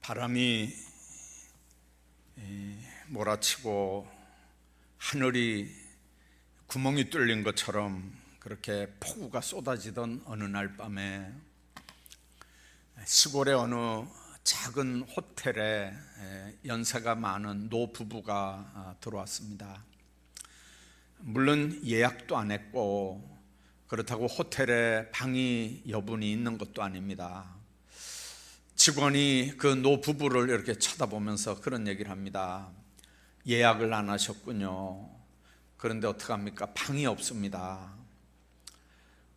바람이 몰아치고 하늘이 구멍이 뚫린 것처럼 그렇게 폭우가 쏟아지던 어느 날 밤에 시골의 어느 작은 호텔에 연세가 많은 노부부가 들어왔습니다. 물론 예약도 안 했고 그렇다고 호텔에 방이 여분이 있는 것도 아닙니다. 직원이 그 노부부를 이렇게 쳐다보면서 그런 얘기를 합니다. 예약을 안 하셨군요. 그런데 어떡합니까? 방이 없습니다.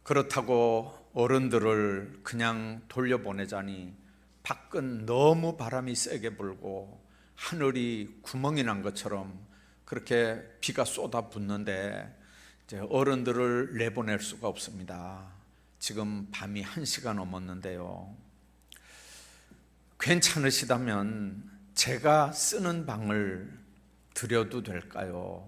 그렇다고 어른들을 그냥 돌려보내자니 밖은 너무 바람이 세게 불고 하늘이 구멍이 난 것처럼 그렇게 비가 쏟아붓는데 이제 어른들을 내보낼 수가 없습니다. 지금 밤이 1시가 넘었는데요. 괜찮으시다면 제가 쓰는 방을 드려도 될까요?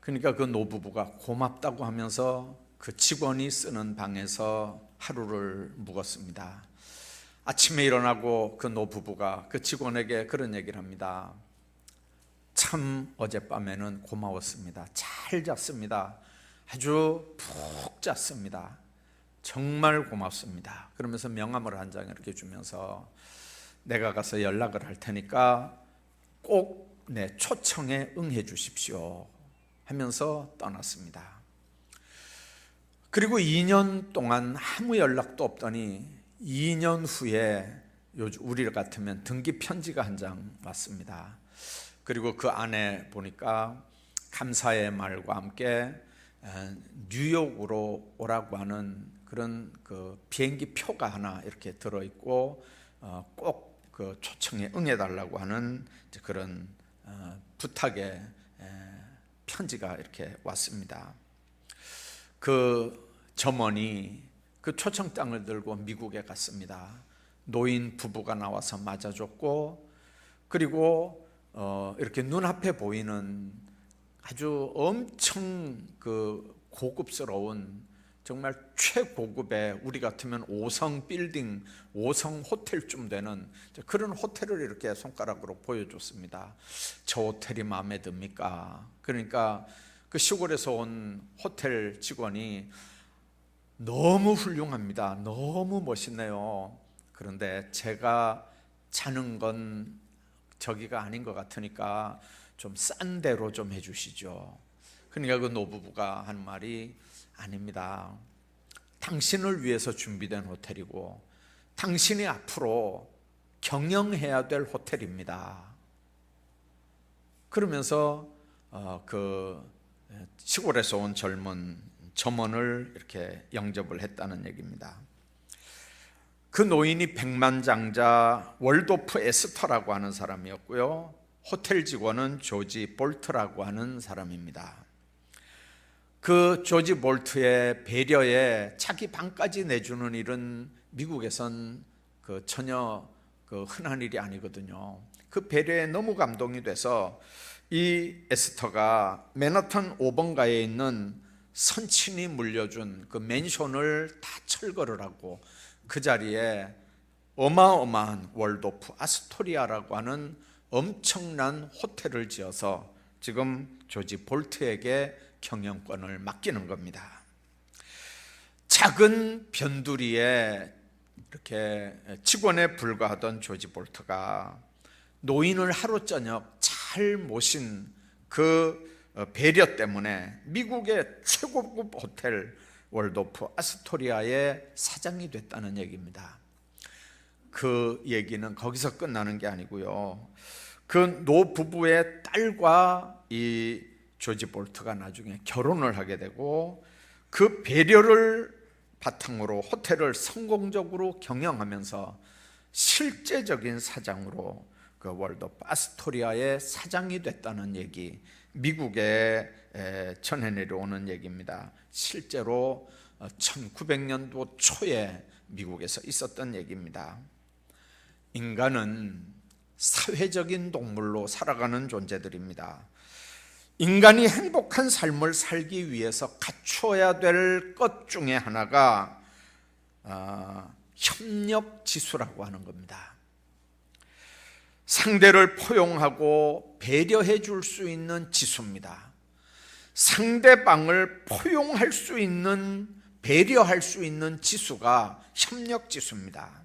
그러니까 그 노부부가 고맙다고 하면서 그 직원이 쓰는 방에서 하루를 묵었습니다. 아침에 일어나고 그 노부부가 그 직원에게 그런 얘기를 합니다. 참 어젯밤에는 고마웠습니다. 잘 잤습니다. 아주 푹 잤습니다. 정말 고맙습니다. 그러면서 명함을 한 장 이렇게 주면서 내가 가서 연락을 할 테니까 꼭 내 초청에 응해 주십시오 하면서 떠났습니다. 그리고 2년 동안 아무 연락도 없더니 2년 후에 우리 같으면 등기 편지가 한 장 왔습니다. 그리고 그 안에 보니까 감사의 말과 함께 뉴욕으로 오라고 하는 그런 그 비행기 표가 하나 이렇게 들어있고 꼭 그 초청에 응해달라고 하는 그런 부탁의 편지가 이렇게 왔습니다. 그 점원이 그 초청장을 들고 미국에 갔습니다. 노인 부부가 나와서 맞아줬고 그리고 이렇게 눈앞에 보이는 아주 엄청 그 고급스러운 정말 최고급의 우리 같으면 5성 빌딩, 5성 호텔쯤 되는 그런 호텔을 이렇게 손가락으로 보여줬습니다. 저 호텔이 마음에 듭니까? 그러니까 그 시골에서 온 호텔 직원이 너무 훌륭합니다. 너무 멋있네요. 그런데 제가 자는 건 저기가 아닌 것 같으니까 좀 싼 데로 좀 해주시죠. 그러니까 그 노부부가 한 말이 아닙니다. 당신을 위해서 준비된 호텔이고 당신이 앞으로 경영해야 될 호텔입니다. 그러면서 그 시골에서 온 젊은 점원을 이렇게 영접을 했다는 얘기입니다. 그 노인이 백만장자 월도프 에스터라고 하는 사람이었고요. 호텔 직원은 조지 볼트라고 하는 사람입니다. 그 조지 볼트의 배려에 자기 방까지 내주는 일은 미국에선 그 전혀 그 흔한 일이 아니거든요. 그 배려에 너무 감동이 돼서 이 에스터가 맨하탄 5번가에 있는 선친이 물려준 그 맨션을 다 철거를 하고 그 자리에 어마어마한 월도프 아스토리아라고 하는 엄청난 호텔을 지어서 지금 조지 볼트에게 경영권을 맡기는 겁니다. 작은 변두리에 이렇게 직원에 불과하던 조지 볼트가 노인을 하루 저녁 잘 모신 그 배려 때문에 미국의 최고급 호텔 월도프 아스토리아의 사장이 됐다는 얘기입니다. 그 얘기는 거기서 끝나는 게 아니고요. 그 노부부의 딸과 이 조지 볼트가 나중에 결혼을 하게 되고 그 배려를 바탕으로 호텔을 성공적으로 경영하면서 실제적인 사장으로 그 월도프 아스토리아의 사장이 됐다는 얘기, 미국에 전해 내려오는 얘기입니다. 실제로 1900년도 초에 미국에서 있었던 얘기입니다. 인간은 사회적인 동물로 살아가는 존재들입니다. 인간이 행복한 삶을 살기 위해서 갖춰야 될 것 중에 하나가 협력지수라고 하는 겁니다. 상대를 포용하고 배려해 줄 수 있는 지수입니다. 상대방을 포용할 수 있는, 배려할 수 있는 지수가 협력지수입니다.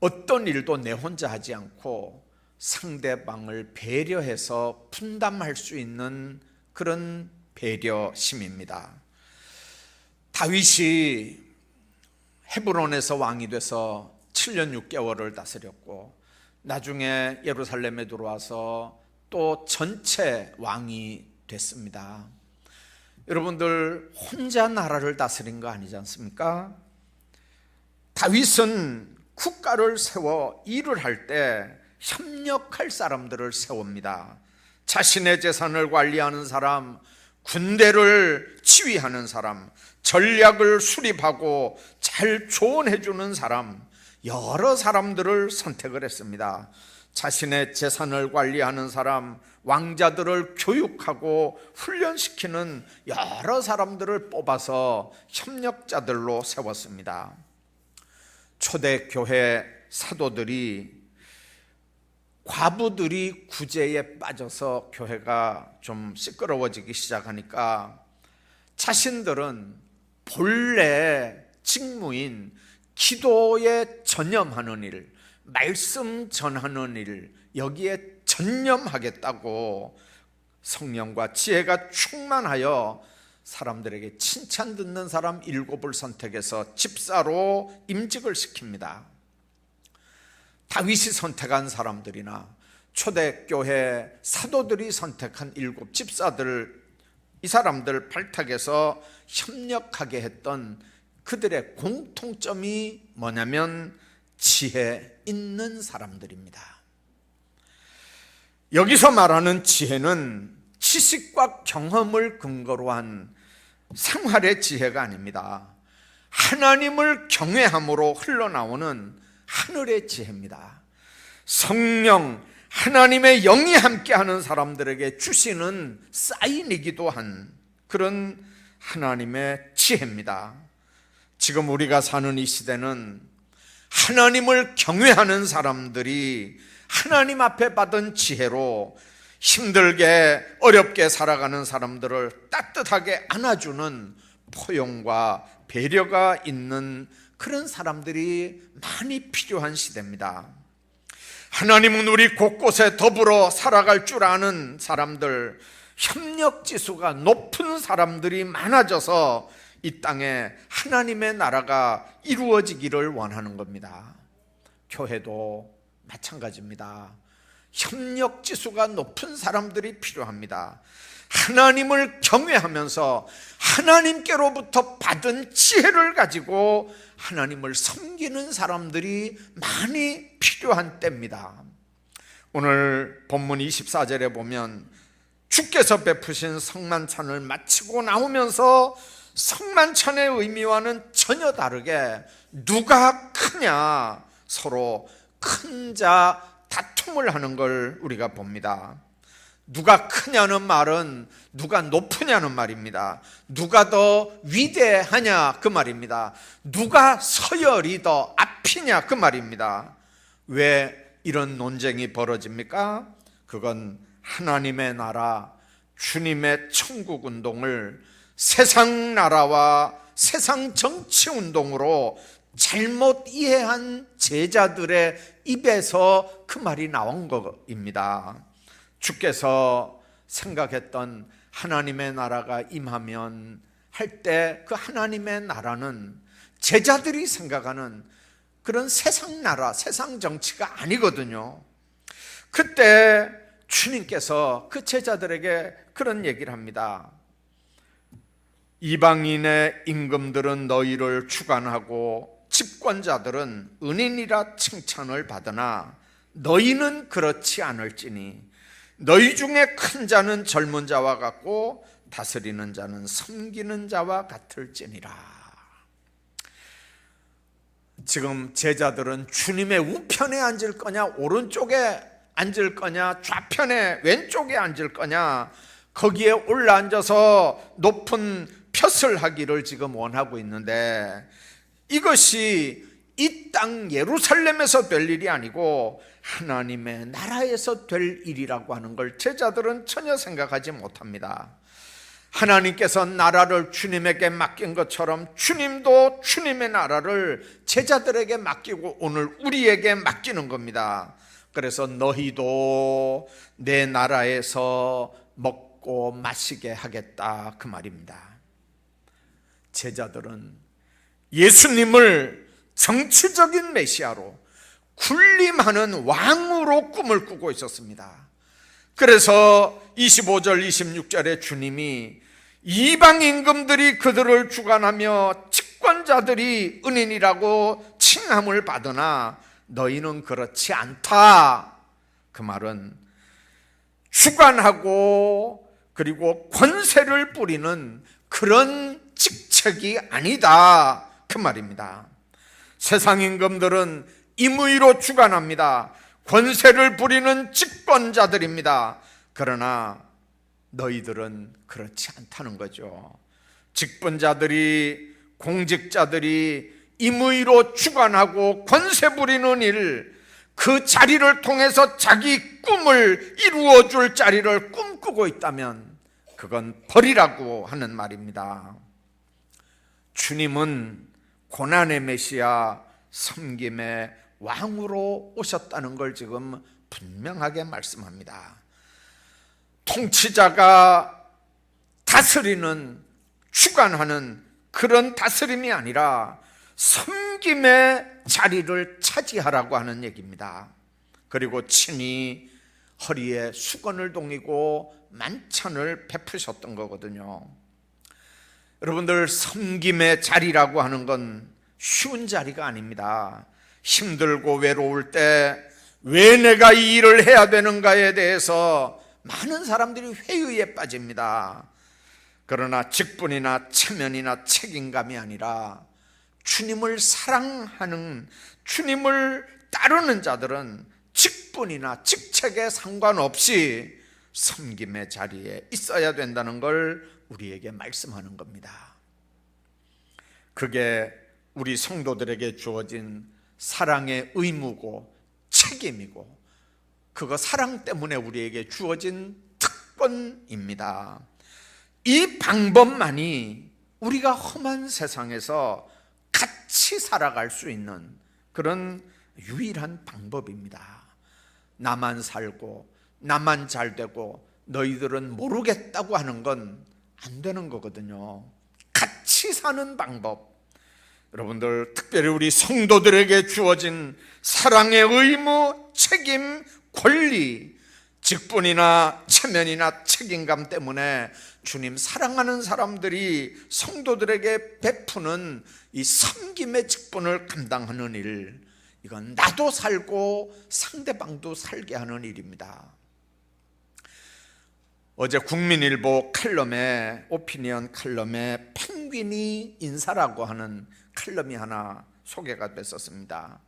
어떤 일도 내 혼자 하지 않고 상대방을 배려해서 분담할 수 있는 그런 배려심입니다. 다윗이 헤브론에서 왕이 돼서 7년 6개월을 다스렸고 나중에 예루살렘에 들어와서 또 전체 왕이 됐습니다. 여러분들 혼자 나라를 다스린 거 아니지 않습니까? 다윗은 국가를 세워 일을 할 때 협력할 사람들을 세웁니다. 자신의 재산을 관리하는 사람, 군대를 지휘하는 사람, 전략을 수립하고 잘 조언해 주는 사람, 여러 사람들을 선택을 했습니다. 자신의 재산을 관리하는 사람, 왕자들을 교육하고 훈련시키는 여러 사람들을 뽑아서 협력자들로 세웠습니다. 초대교회 사도들이, 과부들이 구제에 빠져서 교회가 좀 시끄러워지기 시작하니까 자신들은 본래 직무인 기도에 전념하는 일, 말씀 전하는 일, 여기에 전념하겠다고 성령과 지혜가 충만하여 사람들에게 칭찬 듣는 사람 7을 선택해서 집사로 임직을 시킵니다. 다윗이 선택한 사람들이나 초대교회 사도들이 선택한 7 집사들, 이 사람들 발탁해서 협력하게 했던 그들의 공통점이 뭐냐면 지혜 있는 사람들입니다. 여기서 말하는 지혜는 지식과 경험을 근거로 한 생활의 지혜가 아닙니다. 하나님을 경외함으로 흘러나오는 하늘의 지혜입니다. 성령, 하나님의 영이 함께하는 사람들에게 주시는 사인이기도 한 그런 하나님의 지혜입니다. 지금 우리가 사는 이 시대는 하나님을 경외하는 사람들이 하나님 앞에 받은 지혜로 힘들게 어렵게 살아가는 사람들을 따뜻하게 안아주는 포용과 배려가 있는 그런 사람들이 많이 필요한 시대입니다. 하나님은 우리 곳곳에 더불어 살아갈 줄 아는 사람들, 협력지수가 높은 사람들이 많아져서 이 땅에 하나님의 나라가 이루어지기를 원하는 겁니다. 교회도 마찬가지입니다. 협력지수가 높은 사람들이 필요합니다. 하나님을 경외하면서 하나님께로부터 받은 지혜를 가지고 하나님을 섬기는 사람들이 많이 필요한 때입니다. 오늘 본문 24절에 보면 주께서 베푸신 성만찬을 마치고 나오면서 성만찬의 의미와는 전혀 다르게 누가 크냐 서로 큰 자 다툼을 하는 걸 우리가 봅니다. 누가 크냐는 말은 누가 높으냐는 말입니다. 누가 더 위대하냐 그 말입니다. 누가 서열이 더 앞이냐 그 말입니다. 왜 이런 논쟁이 벌어집니까? 그건 하나님의 나라, 주님의 천국 운동을 세상 나라와 세상 정치 운동으로 잘못 이해한 제자들의 입에서 그 말이 나온 것입니다. 주께서 생각했던 하나님의 나라가 임하면 할 때 그 하나님의 나라는 제자들이 생각하는 그런 세상 나라, 세상 정치가 아니거든요. 그때 주님께서 그 제자들에게 그런 얘기를 합니다. 이방인의 임금들은 너희를 주관하고 집권자들은 은인이라 칭찬을 받으나 너희는 그렇지 않을지니 너희 중에 큰 자는 젊은 자와 같고 다스리는 자는 섬기는 자와 같을지니라. 지금 제자들은 주님의 우편에 앉을 거냐 오른쪽에 앉을 거냐 좌편에 왼쪽에 앉을 거냐 거기에 올라앉아서 높은 푯을 하기를 지금 원하고 있는데 이것이 이 땅 예루살렘에서 될 일이 아니고 하나님의 나라에서 될 일이라고 하는 걸 제자들은 전혀 생각하지 못합니다. 하나님께서 나라를 주님에게 맡긴 것처럼 주님도 주님의 나라를 제자들에게 맡기고 오늘 우리에게 맡기는 겁니다. 그래서 너희도 내 나라에서 먹고 마시게 하겠다, 그 말입니다. 제자들은 예수님을 정치적인 메시아로, 군림하는 왕으로 꿈을 꾸고 있었습니다. 그래서 25절 26절에 주님이 이방 임금들이 그들을 주관하며 집권자들이 은인이라고 칭함을 받으나 너희는 그렇지 않다. 그 말은 주관하고 그리고 권세를 뿌리는 그런 직책이 아니다, 그 말입니다. 세상 임금들은 임의로 주관합니다. 권세를 부리는 집권자들입니다. 그러나 너희들은 그렇지 않다는 거죠. 집권자들이, 공직자들이 임의로 주관하고 권세 부리는 일, 그 자리를 통해서 자기 꿈을 이루어줄 자리를 꿈꾸고 있다면 그건 벌이라고 하는 말입니다. 주님은 고난의 메시아, 섬김의 왕으로 오셨다는 걸 지금 분명하게 말씀합니다. 통치자가 다스리는, 주관하는 그런 다스림이 아니라 섬김의 자리를 차지하라고 하는 얘기입니다. 그리고 친히 허리에 수건을 동이고 만찬을 베푸셨던 거거든요. 여러분들, 섬김의 자리라고 하는 건 쉬운 자리가 아닙니다. 힘들고 외로울 때 왜 내가 이 일을 해야 되는가에 대해서 많은 사람들이 회의에 빠집니다. 그러나 직분이나 체면이나 책임감이 아니라 주님을 사랑하는, 주님을 따르는 자들은 직분이나 직책에 상관없이 섬김의 자리에 있어야 된다는 걸 우리에게 말씀하는 겁니다. 그게 우리 성도들에게 주어진 사랑의 의무고 책임이고, 그거 사랑 때문에 우리에게 주어진 특권입니다. 이 방법만이 우리가 험한 세상에서 같이 살아갈 수 있는 그런 유일한 방법입니다. 나만 살고 나만 잘 되고 너희들은 모르겠다고 하는 건 안 되는 거거든요. 같이 사는 방법, 여러분들, 특별히 우리 성도들에게 주어진 사랑의 의무, 책임, 권리, 직분이나 체면이나 책임감 때문에 주님 사랑하는 사람들이 성도들에게 베푸는 이 섬김의 직분을 감당하는 일, 이건 나도 살고 상대방도 살게 하는 일입니다. 어제 국민일보 칼럼에, 오피니언 칼럼에 펭귄이 인사라고 하는 칼럼이 하나 소개가 됐었습니다.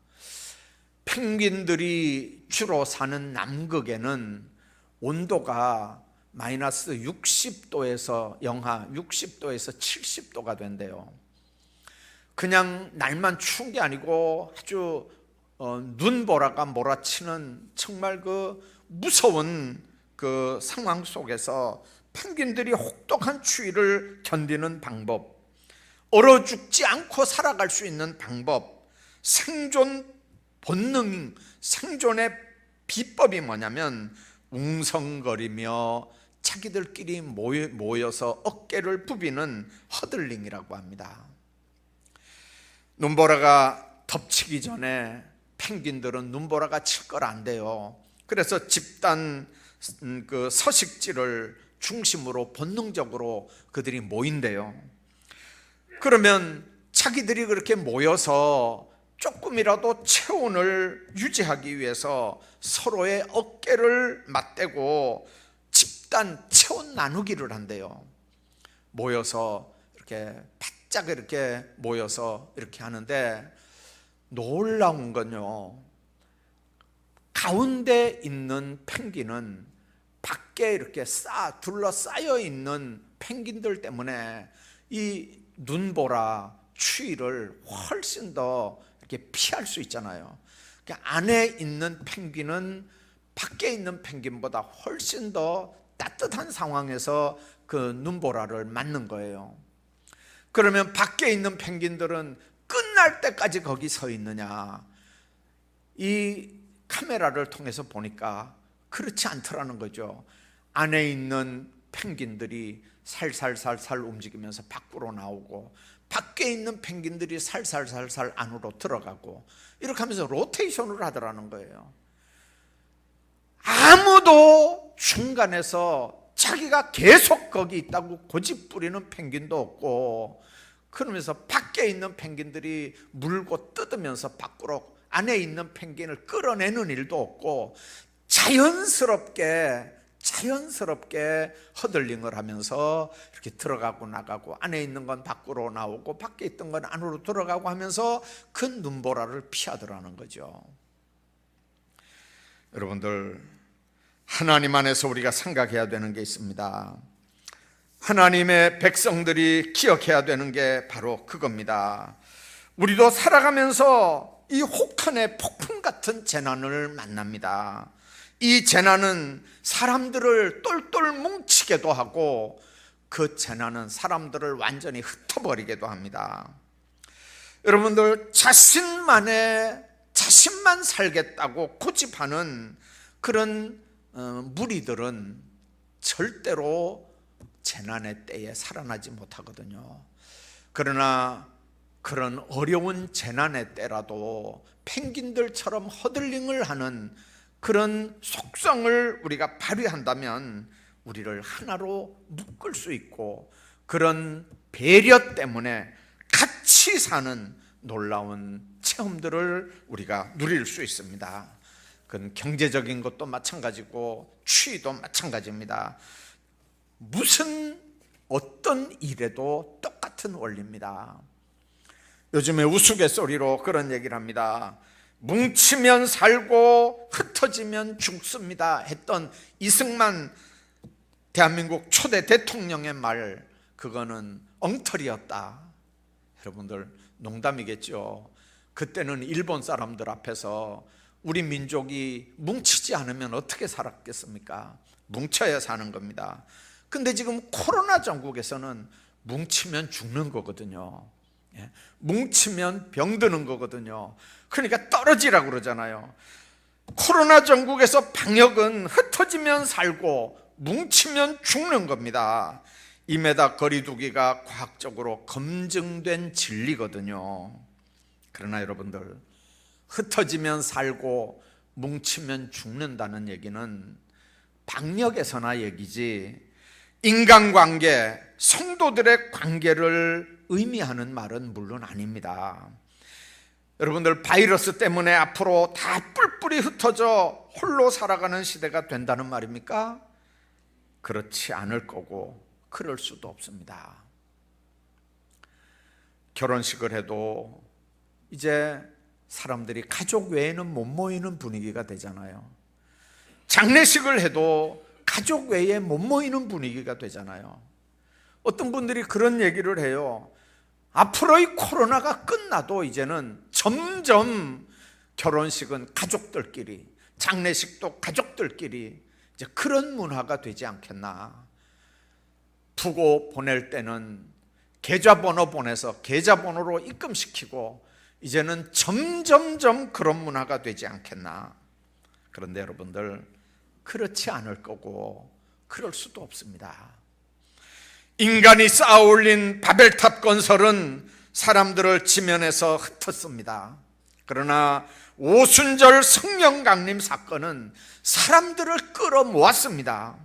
펭귄들이 주로 사는 남극에는 온도가 마이너스 60도에서 영하 60도에서 70도가 된대요. 그냥 날만 추운 게 아니고 아주 눈보라가 몰아치는 정말 그 무서운 그 상황 속에서 펭귄들이 혹독한 추위를 견디는 방법, 얼어 죽지 않고 살아갈 수 있는 방법, 생존 본능, 생존의 비법이 뭐냐면 웅성거리며 자기들끼리 모여서 어깨를 부비는 허들링이라고 합니다. 눈보라가 덮치기 전에 펭귄들은 눈보라가 칠 걸 안 돼요. 그래서 집단 그 서식지를 중심으로 본능적으로 그들이 모인대요. 그러면 자기들이 그렇게 모여서 조금이라도 체온을 유지하기 위해서 서로의 어깨를 맞대고 집단 체온 나누기를 한대요. 모여서 이렇게 바짝 이렇게 모여서 이렇게 하는데, 놀라운 건요, 가운데 있는 펭귄은 밖에 이렇게 둘러싸여 있는 펭귄들 때문에 이 눈보라, 추위를 훨씬 더 이렇게 피할 수 있잖아요. 그러니까 안에 있는 펭귄은 밖에 있는 펭귄보다 훨씬 더 따뜻한 상황에서 그 눈보라를 맞는 거예요. 그러면 밖에 있는 펭귄들은 끝날 때까지 거기 서 있느냐? 이 카메라를 통해서 보니까 그렇지 않더라는 거죠. 안에 있는 펭귄들이 살살살살 움직이면서 밖으로 나오고, 밖에 있는 펭귄들이 살살살살 안으로 들어가고, 이렇게 하면서 로테이션을 하더라는 거예요. 아무도 중간에서 자기가 계속 거기 있다고 고집부리는 펭귄도 없고, 그러면서 밖에 있는 펭귄들이 물고 뜯으면서 밖으로 안에 있는 펭귄을 끌어내는 일도 없고, 자연스럽게 허들링을 하면서 이렇게 들어가고 나가고, 안에 있는 건 밖으로 나오고 밖에 있던 건 안으로 들어가고 하면서 그 눈보라를 피하더라는 거죠. 여러분들, 하나님 안에서 우리가 생각해야 되는 게 있습니다. 하나님의 백성들이 기억해야 되는 게 바로 그겁니다. 우리도 살아가면서 이 혹한의 폭풍 같은 재난을 만납니다. 이 재난은 사람들을 똘똘 뭉치게도 하고, 그 재난은 사람들을 완전히 흩어버리게도 합니다. 여러분들, 자신만 살겠다고 고집하는 그런 무리들은 절대로 재난의 때에 살아나지 못하거든요. 그러나 그런 어려운 재난의 때라도 펭귄들처럼 허들링을 하는 그런 속성을 우리가 발휘한다면 우리를 하나로 묶을 수 있고, 그런 배려 때문에 같이 사는 놀라운 체험들을 우리가 누릴 수 있습니다. 그건 경제적인 것도 마찬가지고 추위도 마찬가지입니다. 어떤 일에도 똑같은 원리입니다. 요즘에 우스갯소리로 그런 얘기를 합니다. 뭉치면 살고 흩어지면 죽습니다 했던 이승만 대한민국 초대 대통령의 말, 그거는 엉터리였다. 여러분들, 농담이겠죠. 그때는 일본 사람들 앞에서 우리 민족이 뭉치지 않으면 어떻게 살았겠습니까? 뭉쳐야 사는 겁니다. 근데 지금 코로나 전국에서는 뭉치면 죽는 거거든요. 뭉치면 병드는 거거든요. 그러니까 떨어지라고 그러잖아요. 코로나 전국에서 방역은 흩어지면 살고 뭉치면 죽는 겁니다. 2m 거리 두기가 과학적으로 검증된 진리거든요. 그러나 여러분들, 흩어지면 살고 뭉치면 죽는다는 얘기는 방역에서나 얘기지, 인간관계, 성도들의 관계를 의미하는 말은 물론 아닙니다. 여러분들, 바이러스 때문에 앞으로 다 뿔뿔이 흩어져 홀로 살아가는 시대가 된다는 말입니까? 그렇지 않을 거고 그럴 수도 없습니다. 결혼식을 해도 이제 사람들이 가족 외에는 못 모이는 분위기가 되잖아요. 장례식을 해도 가족 외에 못 모이는 분위기가 되잖아요. 어떤 분들이 그런 얘기를 해요. 앞으로 이 코로나가 끝나도 이제는 점점 결혼식은 가족들끼리, 장례식도 가족들끼리, 이제 그런 문화가 되지 않겠나. 부고 보낼 때는 계좌번호 보내서 계좌번호로 입금시키고, 이제는 점점점 그런 문화가 되지 않겠나. 그런데 여러분들, 그렇지 않을 거고 그럴 수도 없습니다. 인간이 쌓아올린 바벨탑 건설은 사람들을 지면에서 흩었습니다. 그러나 오순절 성령 강림 사건은 사람들을 끌어모았습니다.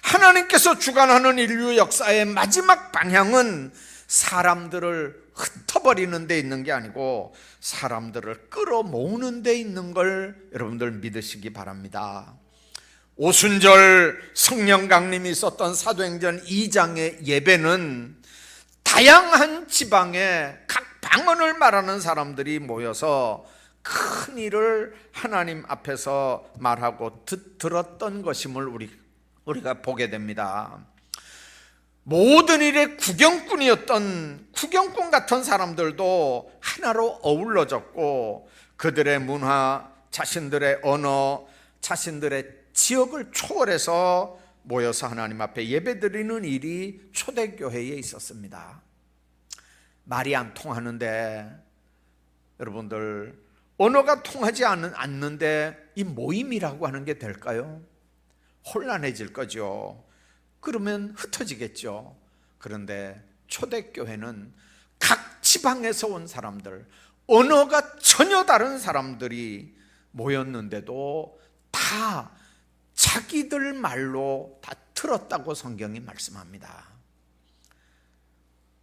하나님께서 주관하는 인류 역사의 마지막 방향은 사람들을 흩어버리는 데 있는 게 아니고 사람들을 끌어모으는 데 있는 걸 여러분들 믿으시기 바랍니다. 오순절 성령 강림이 있었던 사도행전 2장의 예배는 다양한 지방의 각 방언을 말하는 사람들이 모여서 큰 일을 하나님 앞에서 말하고 들었던 것임을 우리가 보게 됩니다. 모든 일의 구경꾼 같은 사람들도 하나로 어우러졌고 그들의 문화, 자신들의 언어, 자신들의 지역을 초월해서 모여서 하나님 앞에 예배드리는 일이 초대교회에 있었습니다. 말이 안 통하는데, 여러분들, 언어가 통하지 않는데 이 모임이라고 하는 게 될까요? 혼란해질 거죠. 그러면 흩어지겠죠. 그런데 초대교회는 각 지방에서 온 사람들, 언어가 전혀 다른 사람들이 모였는데도 다 자기들 말로 다 들었다고 성경이 말씀합니다.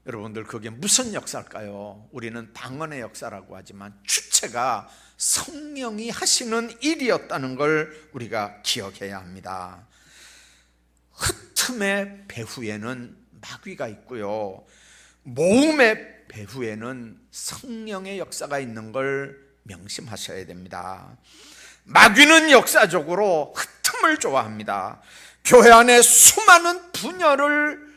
여러분들, 그게 무슨 역사일까요? 우리는 방언의 역사라고 하지만 주체가 성령이 하시는 일이었다는 걸 우리가 기억해야 합니다. 흩음의 배후에는 마귀가 있고요, 모음의 배후에는 성령의 역사가 있는 걸 명심하셔야 됩니다. 마귀는 역사적으로 흩음을 좋아합니다. 교회 안에 수많은 분열을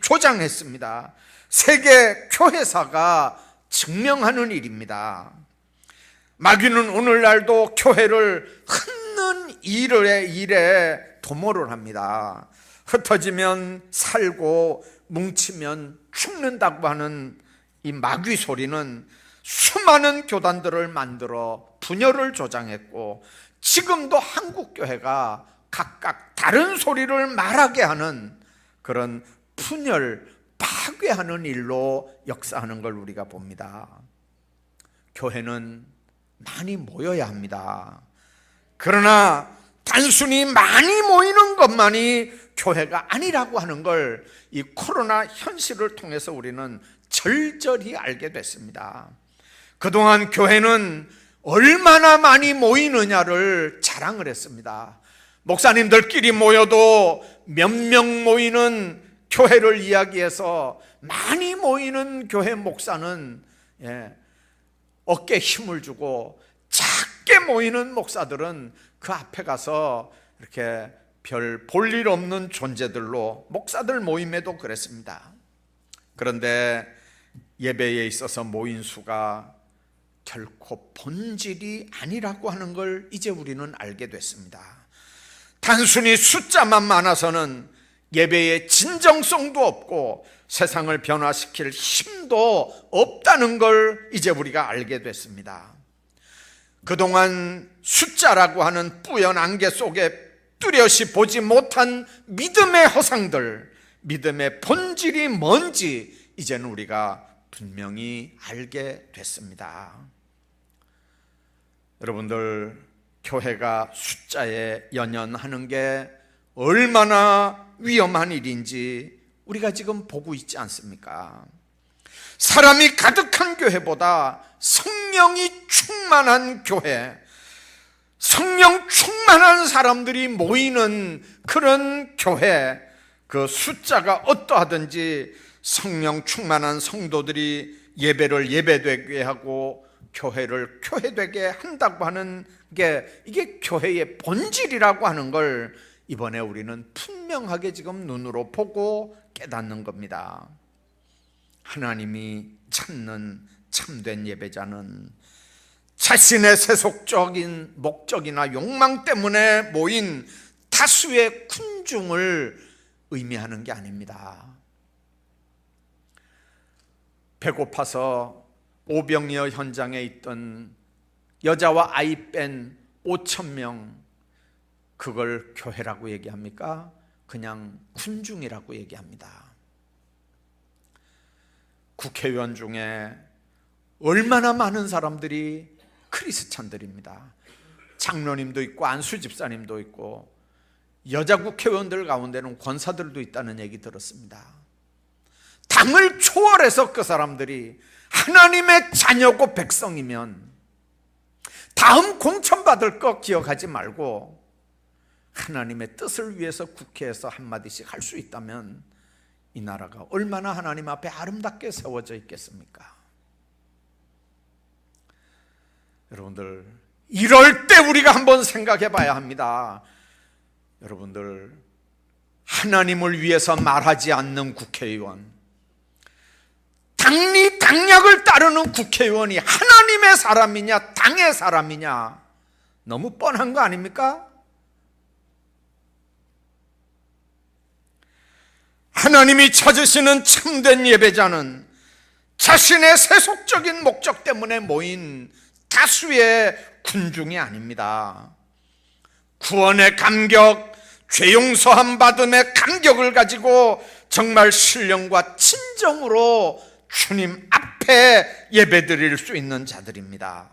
조장했습니다. 세계 교회사가 증명하는 일입니다. 마귀는 오늘날도 교회를 흩는 일에 도모를 합니다. 흩어지면 살고 뭉치면 죽는다고 하는 이 마귀 소리는 수많은 교단들을 만들어 분열을 조장했고, 지금도 한국 교회가 각각 다른 소리를 말하게 하는 그런 분열, 파괴하는 일로 역사하는 걸 우리가 봅니다. 교회는 많이 모여야 합니다. 그러나 단순히 많이 모이는 것만이 교회가 아니라고 하는 걸 이 코로나 현실을 통해서 우리는 절절히 알게 됐습니다. 그동안 교회는 얼마나 많이 모이느냐를 자랑을 했습니다. 목사님들끼리 모여도 몇 명 모이는 교회를 이야기해서 많이 모이는 교회 목사는 어깨에 힘을 주고, 작게 모이는 목사들은 그 앞에 가서 이렇게 별 볼 일 없는 존재들로, 목사들 모임에도 그랬습니다. 그런데 예배에 있어서 모인 수가 결코 본질이 아니라고 하는 걸 이제 우리는 알게 됐습니다. 단순히 숫자만 많아서는 예배의 진정성도 없고 세상을 변화시킬 힘도 없다는 걸 이제 우리가 알게 됐습니다. 그동안 숫자라고 하는 뿌연 안개 속에 뚜렷이 보지 못한 믿음의 허상들, 믿음의 본질이 뭔지 이제는 우리가 분명히 알게 됐습니다. 여러분들, 교회가 숫자에 연연하는 게 얼마나 위험한 일인지 우리가 지금 보고 있지 않습니까? 사람이 가득한 교회보다 성령이 충만한 교회, 성령 충만한 사람들이 모이는 그런 교회, 그 숫자가 어떠하든지 성령 충만한 성도들이 예배를 예배되게 하고 교회를 교회되게 한다고 하는 게, 이게 교회의 본질이라고 하는 걸 이번에 우리는 분명하게 지금 눈으로 보고 깨닫는 겁니다. 하나님이 찾는 참된 예배자는 자신의 세속적인 목적이나 욕망 때문에 모인 다수의 군중을 의미하는 게 아닙니다. 배고파서 오병이어 현장에 있던 여자와 아이 뺀 5,000명, 그걸 교회라고 얘기합니까? 그냥 군중이라고 얘기합니다. 국회의원 중에 얼마나 많은 사람들이 크리스찬들입니다. 장로님도 있고 안수 집사님도 있고 여자 국회의원들 가운데는 권사들도 있다는 얘기 들었습니다. 당을 초월해서 그 사람들이 하나님의 자녀고 백성이면 다음 공천받을 거 기억하지 말고 하나님의 뜻을 위해서 국회에서 한마디씩 할 수 있다면 이 나라가 얼마나 하나님 앞에 아름답게 세워져 있겠습니까? 여러분들, 이럴 때 우리가 한번 생각해 봐야 합니다. 여러분들, 하나님을 위해서 말하지 않는 국회의원, 당리 당략을 따르는 국회의원이 하나님의 사람이냐 당의 사람이냐, 너무 뻔한 거 아닙니까? 하나님이 찾으시는 참된 예배자는 자신의 세속적인 목적 때문에 모인 다수의 군중이 아닙니다. 구원의 감격, 죄 용서함 받음의 감격을 가지고 정말 신령과 진정으로 주님 앞에 예배드릴 수 있는 자들입니다.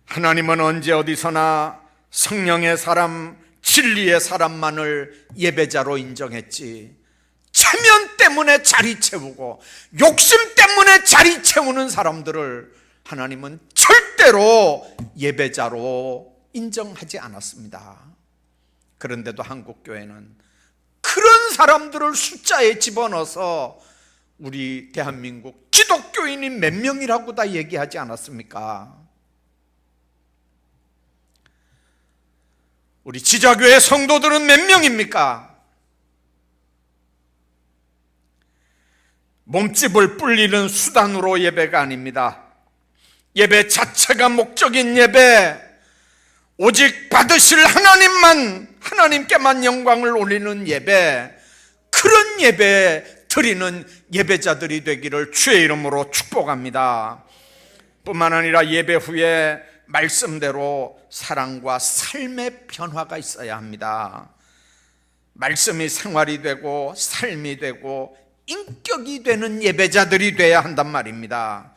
하나님은 언제 어디서나 성령의 사람, 진리의 사람만을 예배자로 인정했지, 체면 때문에 자리 채우고 욕심 때문에 자리 채우는 사람들을 하나님은 절대로 예배자로 인정하지 않았습니다. 그런데도 한국교회는 그런 사람들을 숫자에 집어넣어서 우리 대한민국 기독교인이 몇 명이라고 다 얘기하지 않았습니까? 우리 지자교회 성도들은 몇 명입니까? 몸집을 불리는 수단으로 예배가 아닙니다. 예배 자체가 목적인 예배, 오직 받으실 하나님께만 영광을 올리는 예배, 그런 예배 드리는 예배자들이 되기를 주의 이름으로 축복합니다. 뿐만 아니라 예배 후에 말씀대로 사랑과 삶의 변화가 있어야 합니다. 말씀이 생활이 되고 삶이 되고 인격이 되는 예배자들이 돼야 한단 말입니다.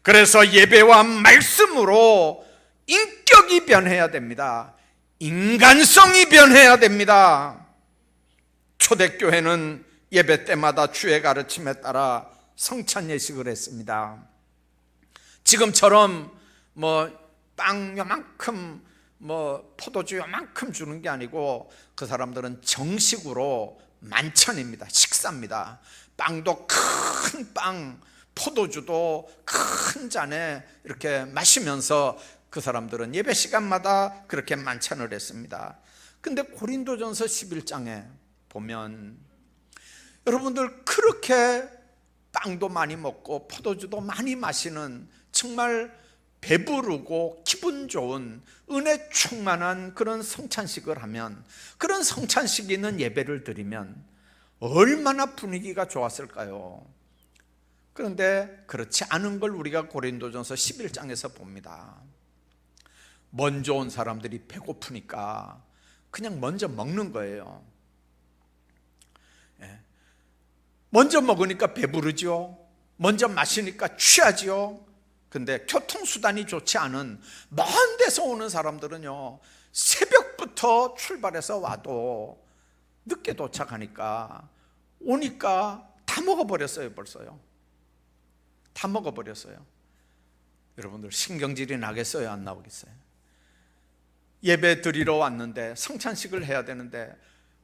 그래서 예배와 말씀으로 인격이 변해야 됩니다. 인간성이 변해야 됩니다. 초대교회는 예배 때마다 주의 가르침에 따라 성찬 예식을 했습니다. 지금처럼 빵 요만큼 포도주 요만큼 주는 게 아니고, 그 사람들은 정식으로 만찬입니다. 식사입니다. 빵도 큰 빵, 포도주도 큰 잔에 이렇게 마시면서 그 사람들은 예배 시간마다 그렇게 만찬을 했습니다. 근데 고린도전서 11장에 보면 여러분들 그렇게 빵도 많이 먹고 포도주도 많이 마시는, 정말 배부르고 기분 좋은 은혜 충만한 그런 성찬식을 하면, 그런 성찬식 있는 예배를 드리면 얼마나 분위기가 좋았을까요? 그런데 그렇지 않은 걸 우리가 고린도전서 11장에서 봅니다. 먼저 온 사람들이 배고프니까 그냥 먼저 먹는 거예요. 먼저 먹으니까 배부르죠. 먼저 마시니까 취하죠. 근데 교통수단이 좋지 않은 먼 데서 오는 사람들은요, 새벽부터 출발해서 와도 늦게 도착하니까 오니까 다 먹어버렸어요. 벌써요. 다 먹어버렸어요. 여러분들 신경질이 나겠어요? 안 나오겠어요? 예배 드리러 왔는데 성찬식을 해야 되는데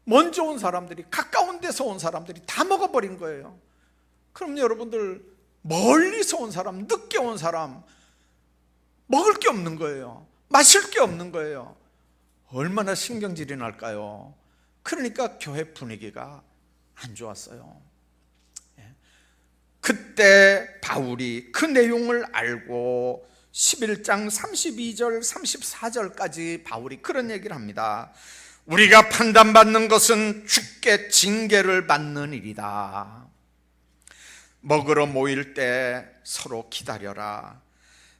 먼저 온 사람들이, 가까운 데서 온 사람들이 다 먹어버린 거예요. 그럼 여러분들 멀리서 온 사람, 늦게 온 사람 먹을 게 없는 거예요. 마실 게 없는 거예요. 얼마나 신경질이 날까요? 그러니까 교회 분위기가 안 좋았어요. 그때 바울이 그 내용을 알고 11장 32절 34절까지 바울이 그런 얘기를 합니다. 우리가 판단받는 것은 주께 징계를 받는 일이다. 먹으러 모일 때 서로 기다려라.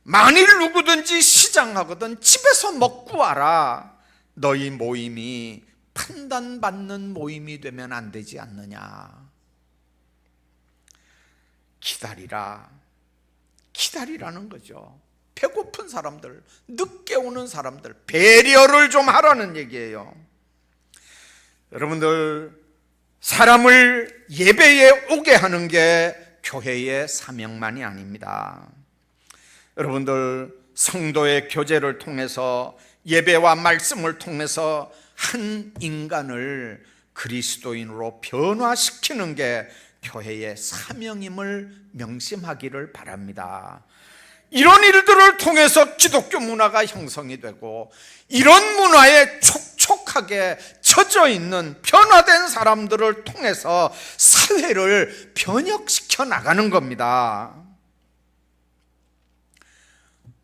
만일 누구든지 시장하거든 집에서 먹고 와라. 너희 모임이 판단받는 모임이 되면 안 되지 않느냐. 기다리라. 기다리라는 거죠. 배고픈 사람들, 늦게 오는 사람들 배려를 좀 하라는 얘기예요. 여러분들, 사람을 예배에 오게 하는 게 교회의 사명만이 아닙니다. 여러분들, 성도의 교제를 통해서, 예배와 말씀을 통해서 한 인간을 그리스도인으로 변화시키는 게 교회의 사명임을 명심하기를 바랍니다. 이런 일들을 통해서 기독교 문화가 형성이 되고, 이런 문화에 촉촉하게 갇혀져 있는 변화된 사람들을 통해서 사회를 변혁시켜 나가는 겁니다.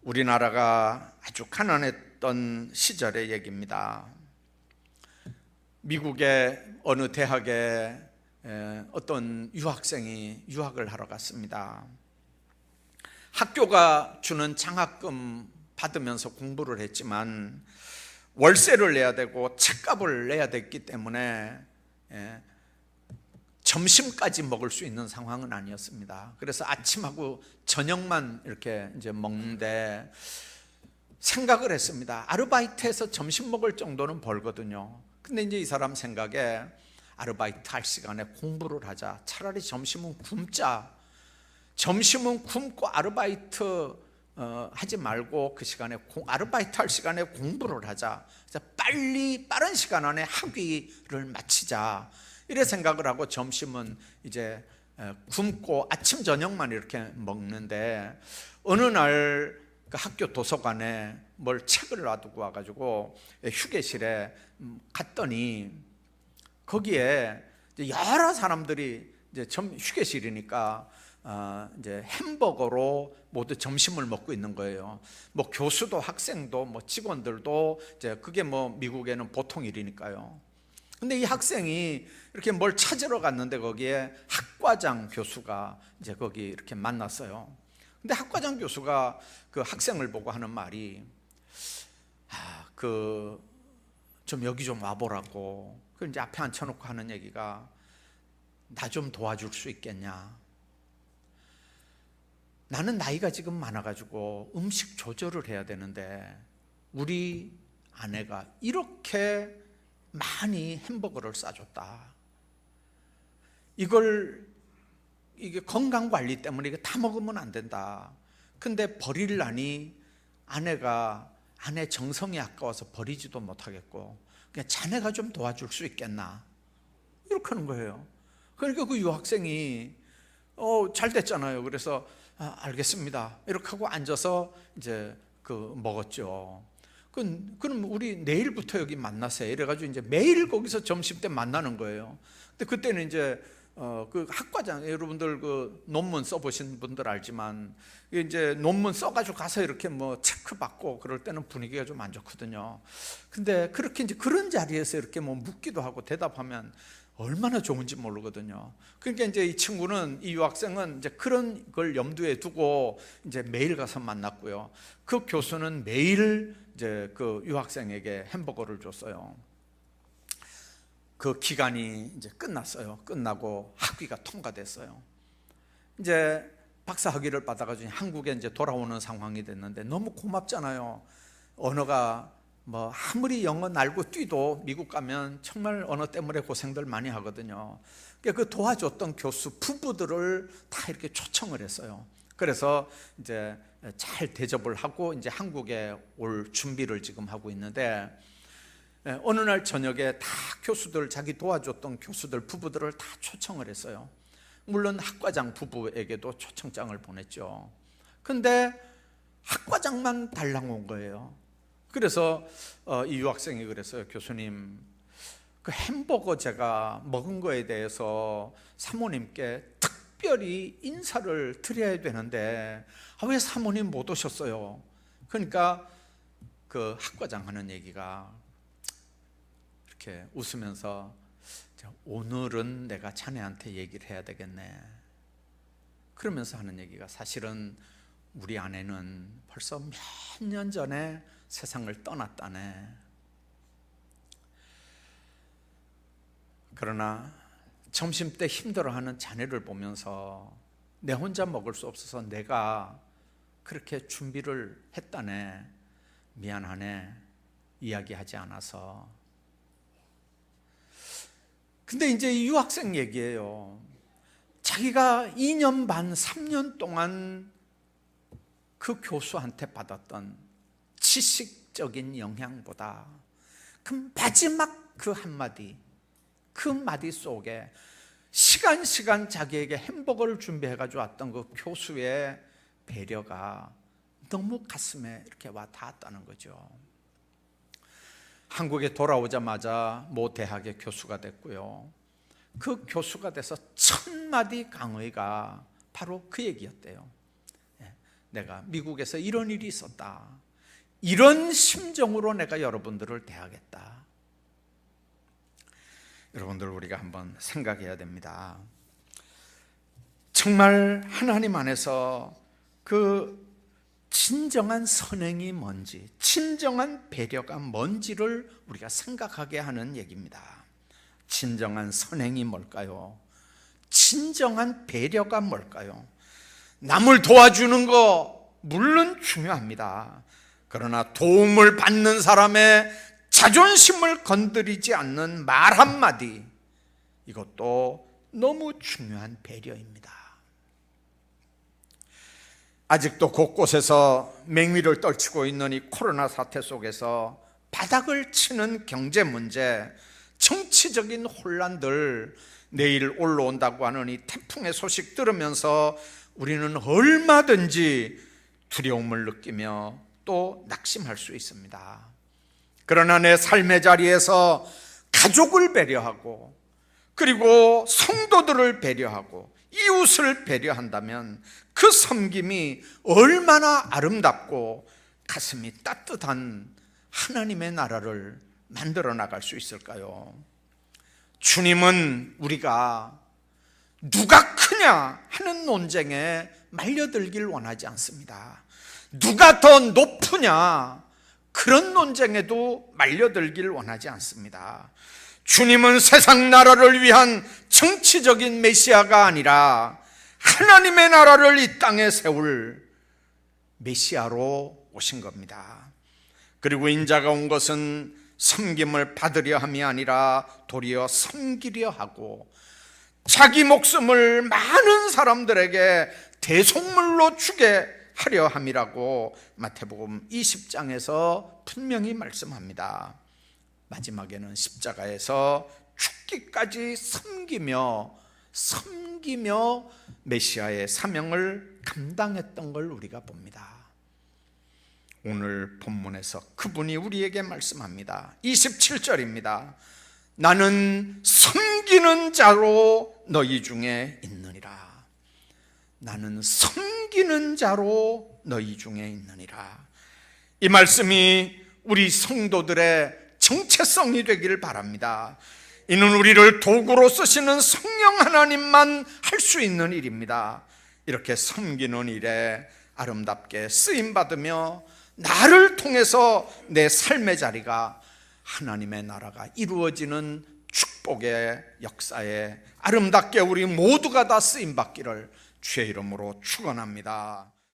우리나라가 아주 가난했던 시절의 얘기입니다. 미국의 어느 대학에 어떤 유학생이 유학을 하러 갔습니다. 학교가 주는 장학금 받으면서 공부를 했지만 월세를 내야 되고 책값을 내야 됐기 때문에 점심까지 먹을 수 있는 상황은 아니었습니다. 그래서 아침하고 저녁만 이렇게 이제 먹는데 생각을 했습니다. 아르바이트해서 점심 먹을 정도는 벌거든요. 근데 이제 이 사람 생각에 아르바이트 할 시간에 공부를 하자. 차라리 점심은 굶자. 점심은 굶고 아르바이트 하지 말고 그 시간에 아르바이트 할 시간에 공부를 하자. 그래서 빠른 시간 안에 학위를 마치자. 이래 생각을 하고 점심은 이제 굶고 아침 저녁만 이렇게 먹는데 어느 날 그 학교 도서관에 뭘 책을 놔두고 와가지고 휴게실에 갔더니 거기에 여러 사람들이 이제 휴게실이니까 이제 햄버거로 모두 점심을 먹고 있는 거예요. 뭐 교수도 학생도 뭐 직원들도 이제 그게 뭐 미국에는 보통 일이니까요. 근데 이 학생이 이렇게 뭘 찾으러 갔는데 거기에 학과장 교수가 이제 거기 이렇게 만났어요. 근데 학과장 교수가 그 학생을 보고 하는 말이 좀 여기 좀 와보라고. 그 이제 앞에 앉혀놓고 하는 얘기가 나 좀 도와줄 수 있겠냐. 나는 나이가 지금 많아가지고 음식 조절을 해야 되는데 우리 아내가 이렇게 많이 햄버거를 싸줬다. 이게 건강관리 때문에 이게 다 먹으면 안 된다. 근데 버리려니 아내 정성이 아까워서 버리지도 못하겠고 그냥 자네가 좀 도와줄 수 있겠나. 이렇게 하는 거예요. 그러니까 그 유학생이 잘 됐잖아요. 그래서 알겠습니다. 이렇게 하고 앉아서 이제 먹었죠. 그럼 우리 내일부터 여기 만나세요. 이래가지고 이제 매일 거기서 점심 때 만나는 거예요. 근데 그때는 이제 그 학과장, 여러분들 그 논문 써보신 분들 알지만 이제 논문 써가지고 가서 이렇게 뭐 체크 받고 그럴 때는 분위기가 좀 안 좋거든요. 근데 그렇게 이제 그런 자리에서 이렇게 뭐 묻기도 하고 대답하면 얼마나 좋은지 모르거든요. 그러니까 이제 이 친구는, 이 유학생은 이제 그런 걸 염두에 두고 이제 매일 가서 만났고요. 그 교수는 매일 이제 그 유학생에게 햄버거를 줬어요. 그 기간이 이제 끝났어요. 끝나고 학위가 통과됐어요. 이제 박사 학위를 받아가지고 한국에 이제 돌아오는 상황이 됐는데 너무 고맙잖아요. 언어가 뭐 아무리 영어 날고 뛰도 미국 가면 정말 언어 때문에 고생들 많이 하거든요. 그러니까 그 도와줬던 교수 부부들을 다 이렇게 초청을 했어요. 그래서 이제 잘 대접을 하고 이제 한국에 올 준비를 지금 하고 있는데 어느 날 저녁에 다 교수들, 자기 도와줬던 교수들 부부들을 다 초청을 했어요. 물론 학과장 부부에게도 초청장을 보냈죠. 근데 학과장만 달랑 온 거예요. 그래서 이 유학생이 그랬어요. 교수님, 그 햄버거 제가 먹은 거에 대해서 사모님께 특별히 인사를 드려야 되는데 왜 사모님 못 오셨어요? 그러니까 그 학과장 하는 얘기가 이렇게 웃으면서 오늘은 내가 자네한테 얘기를 해야 되겠네. 그러면서 하는 얘기가 사실은 우리 아내는 벌써 몇 년 전에 세상을 떠났다네. 그러나 점심때 힘들어하는 자네를 보면서 내 혼자 먹을 수 없어서 내가 그렇게 준비를 했다네. 미안하네. 이야기하지 않아서. 근데 이제 이 유학생 얘기예요. 자기가 2년 반, 3년 동안 그 교수한테 받았던 지식적인 영향보다 그 마지막 그 한마디, 그 마디 속에 시간 자기에게 햄버거를 준비해가지고 왔던 그 교수의 배려가 너무 가슴에 이렇게 와 닿았다는 거죠. 한국에 돌아오자마자 모 대학의 교수가 됐고요. 그 교수가 돼서 1000마디 강의가 바로 그 얘기였대요. 내가 미국에서 이런 일이 있었다. 이런 심정으로 내가 여러분들을 대하겠다. 여러분들, 우리가 한번 생각해야 됩니다. 정말 하나님 안에서 그 진정한 선행이 뭔지, 진정한 배려가 뭔지를 우리가 생각하게 하는 얘기입니다. 진정한 선행이 뭘까요? 진정한 배려가 뭘까요? 남을 도와주는 거 물론 중요합니다. 그러나 도움을 받는 사람의 자존심을 건드리지 않는 말 한마디, 이것도 너무 중요한 배려입니다. 아직도 곳곳에서 맹위를 떨치고 있는 이 코로나 사태 속에서 바닥을 치는 경제 문제, 정치적인 혼란들, 내일 올라온다고 하는 이 태풍의 소식 들으면서 우리는 얼마든지 두려움을 느끼며 또 낙심할 수 있습니다. 그러나 내 삶의 자리에서 가족을 배려하고, 그리고 성도들을 배려하고 이웃을 배려한다면 그 섬김이 얼마나 아름답고 가슴이 따뜻한 하나님의 나라를 만들어 나갈 수 있을까요? 주님은 우리가 누가 크냐 하는 논쟁에 말려들길 원하지 않습니다. 누가 더 높으냐 그런 논쟁에도 말려들길 원하지 않습니다. 주님은 세상 나라를 위한 정치적인 메시아가 아니라 하나님의 나라를 이 땅에 세울 메시아로 오신 겁니다. 그리고 인자가 온 것은 섬김을 받으려 함이 아니라 도리어 섬기려 하고 자기 목숨을 많은 사람들에게 대속물로 주게 하려 함이라고 마태복음 20장에서 분명히 말씀합니다. 마지막에는 십자가에서 죽기까지 섬기며 메시아의 사명을 감당했던 걸 우리가 봅니다. 오늘 본문에서 그분이 우리에게 말씀합니다. 27절입니다. 나는 섬기는 자로 너희 중에 있느니라. 나는 섬기는 자로 너희 중에 있느니라. 이 말씀이 우리 성도들의 정체성이 되기를 바랍니다. 이는 우리를 도구로 쓰시는 성령 하나님만 할 수 있는 일입니다. 이렇게 섬기는 일에 아름답게 쓰임받으며 나를 통해서 내 삶의 자리가 하나님의 나라가 이루어지는 축복의 역사에 아름답게 우리 모두가 다 쓰임받기를 주의 이름으로 축원합니다.